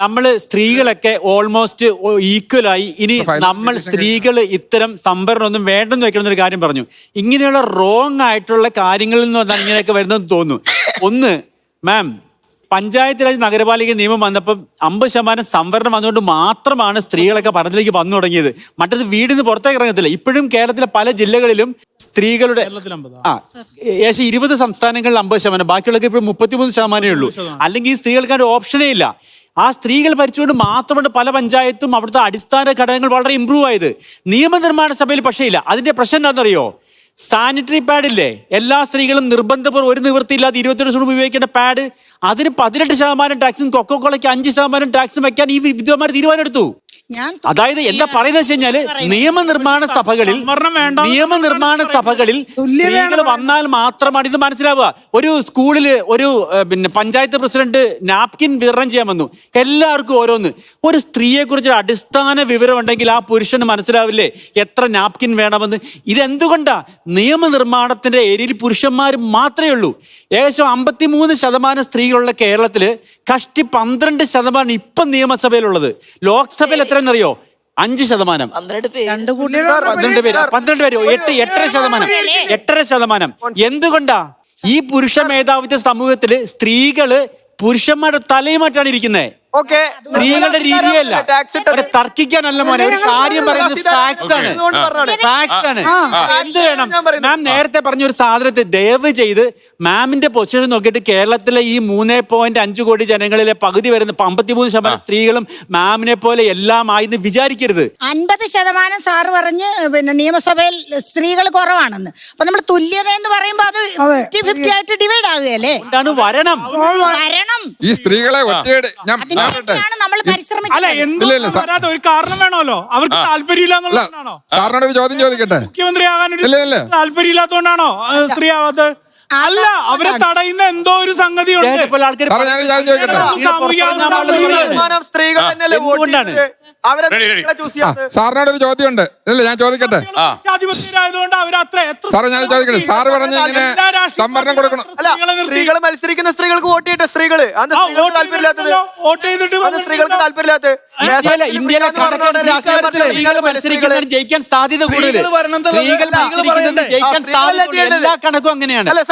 നമ്മള് സ്ത്രീകളൊക്കെ ഓൾമോസ്റ്റ് ഈക്വലായി. ഇനി നമ്മൾ സ്ത്രീകൾ ഇത്തരം സംവരണമൊന്നും വേണ്ടെന്ന് വെക്കണം ഒരു കാര്യം പറഞ്ഞു. ഇങ്ങനെയുള്ള റോങ് ആയിട്ടുള്ള കാര്യങ്ങളിൽ നിന്ന് വന്നാൽ ഇങ്ങനെയൊക്കെ വരുന്നതെന്ന് തോന്നുന്നു. ഒന്ന്, മാം, പഞ്ചായത്ത് രാജ് നഗരപാലിക നിയമം വന്നപ്പോൾ 50% സംവരണം വന്നുകൊണ്ട് മാത്രമാണ് സ്ത്രീകളൊക്കെ പഠനത്തിലേക്ക് വന്നു തുടങ്ങിയത്. മറ്റത് വീടിന് പുറത്തേക്ക് ഇറങ്ങത്തില്ല. ഇപ്പോഴും കേരളത്തിലെ പല ജില്ലകളിലും സ്ത്രീകളുടെ ഏകദേശം 20 സംസ്ഥാനങ്ങളിൽ 50%, ബാക്കിയുള്ളവർക്ക് ഇപ്പോഴും 33% ഉള്ളൂ. അല്ലെങ്കിൽ ഈ സ്ത്രീകൾക്ക് ഒരു ഓപ്ഷനേ ഇല്ല. ആ സ്ത്രീകൾ ഭരിച്ചുകൊണ്ട് മാത്രമാണ് പല പഞ്ചായത്തും അവിടുത്തെ അടിസ്ഥാന ഘടകങ്ങൾ വളരെ ഇമ്പ്രൂവ് ആയത്. നിയമനിർമ്മാണ സഭയിൽ പക്ഷേ ഇല്ല. അതിന്റെ പ്രശ്നം എന്താണെന്നറിയോ? സാനിറ്ററി പാഡ് ഇല്ലേ, എല്ലാ സ്ത്രീകളും നിർബന്ധപൂർവ്വം ഒരു നിവൃത്തിയില്ലാതെ 21 ദിവസം ഉപയോഗിക്കേണ്ട പാഡ്, അതിന് 18% ടാക്സും കൊക്കോക്കോളയ്ക്ക് 5% ടാക്സും വെക്കാൻ ഈ വിദ്വാന്മാർ തീരുമാനമെടുത്തു. അതായത് എന്താ പറയുന്നത് വെച്ച് കഴിഞ്ഞാല് നിയമനിർമ്മാണ സഭകളിൽ സ്ത്രീകൾ വന്നാൽ മാത്രമാണ് ഇത് മനസ്സിലാവുക. ഒരു സ്കൂളില് ഒരു പഞ്ചായത്ത് പ്രസിഡന്റ് നാപ്കിൻ വിതരണം ചെയ്യാൻ വന്നു, എല്ലാവർക്കും ഓരോന്ന്. ഒരു സ്ത്രീയെ കുറിച്ച് അടിസ്ഥാന വിവരം ഉണ്ടെങ്കിൽ ആ പുരുഷന് മനസ്സിലാവില്ലേ എത്ര നാപ്കിൻ വേണമെന്ന്? ഇതെന്തുകൊണ്ടാ? നിയമനിർമ്മാണത്തിന്റെ ഏരിയയിൽ പുരുഷന്മാർ മാത്രമേ ഉള്ളൂ. ഏകദേശം 53% സ്ത്രീകളുള്ള കേരളത്തില് കഷ്ടി 12% ഇപ്പം നിയമസഭയിലുള്ളത്. ലോക്സഭയിൽ എത്രയെന്നറിയോ? 5%. 12 പേര് 8.5%. എന്തുകൊണ്ടാ? ഈ പുരുഷ മേധാവിത്വ സമൂഹത്തില് സ്ത്രീകള് പുരുഷന്മാരുടെ തലയുമായിട്ടാണ് ഇരിക്കുന്നത്. സ്ത്രീകളുടെ രീതിയല്ല. തർക്കിക്കാനല്ല മോനെ, ഒരു കാര്യം പറയുന്നത് ഫാക്ട്സ് ആണ്. എന്ത് വേണം? മാം നേരത്തെ പറഞ്ഞ ഒരു സാധനത്തെ ദയവ് ചെയ്ത് മാമിന്റെ പൊസിഷൻ നോക്കിയിട്ട് കേരളത്തിലെ ഈ 3.5 കോടി ജനങ്ങളിലെ പകുതി വരുന്ന 53% സ്ത്രീകളും മാമിനെ പോലെ എല്ലാം ആയിന്ന് വിചാരിക്കരുത്. 50% സാറ് പറഞ്ഞ് പിന്നെ നിയമസഭയിൽ സ്ത്രീകൾ കുറവാണെന്ന്. അപ്പൊ നമ്മൾ തുല്യത എന്ന് പറയുമ്പോ അത് 50-50 ആയിട്ട് ഡിവൈഡ് ആകുകയല്ലേ? വരണം. ഈ സ്ത്രീകളെ നമ്മൾ പരിശ്രമിക്കുന്നത് ഒരു കാരണം വേണമല്ലോ. അവർക്ക് താല്പര്യമില്ലാന്നുള്ളതാണോ? സാറിനോട് ഒരു ചോദ്യം ചോദിക്കട്ടെ. മുഖ്യമന്ത്രിയാകാൻ താല്പര്യമില്ലാത്തോണ്ടാണോ സ്ത്രീ ആവാത്തത്? അല്ല, അവരെ തടയുന്ന എന്തോ ഒരു സംഗതി സാറിനോട് ഒരു ചോദ്യമുണ്ട്. അല്ലേ, ഞാൻ ചോദിക്കട്ടെ. സാറേ ഞാൻ ചോദിക്കട്ടെ. സാറ് പറഞ്ഞ ഇങ്ങനെ സംവരണം കൊടുക്കണം. സ്ത്രീകൾ മത്സരിക്കുന്ന സ്ത്രീകൾക്ക് വോട്ട് ചെയ്യട്ടെ. സ്ത്രീകൾക്ക് താല്പര്യമില്ലാത്ത ഇന്ത്യയിലെ മത്സരിക്കുന്നതിന് ജയിക്കാൻ സാധ്യത കൂടുതൽ. സ്ത്രീകൾ മത്സരിക്കുന്നത് ജയിക്കാൻ സാധ്യത എല്ലാ കണക്കും അങ്ങനെയാണ്.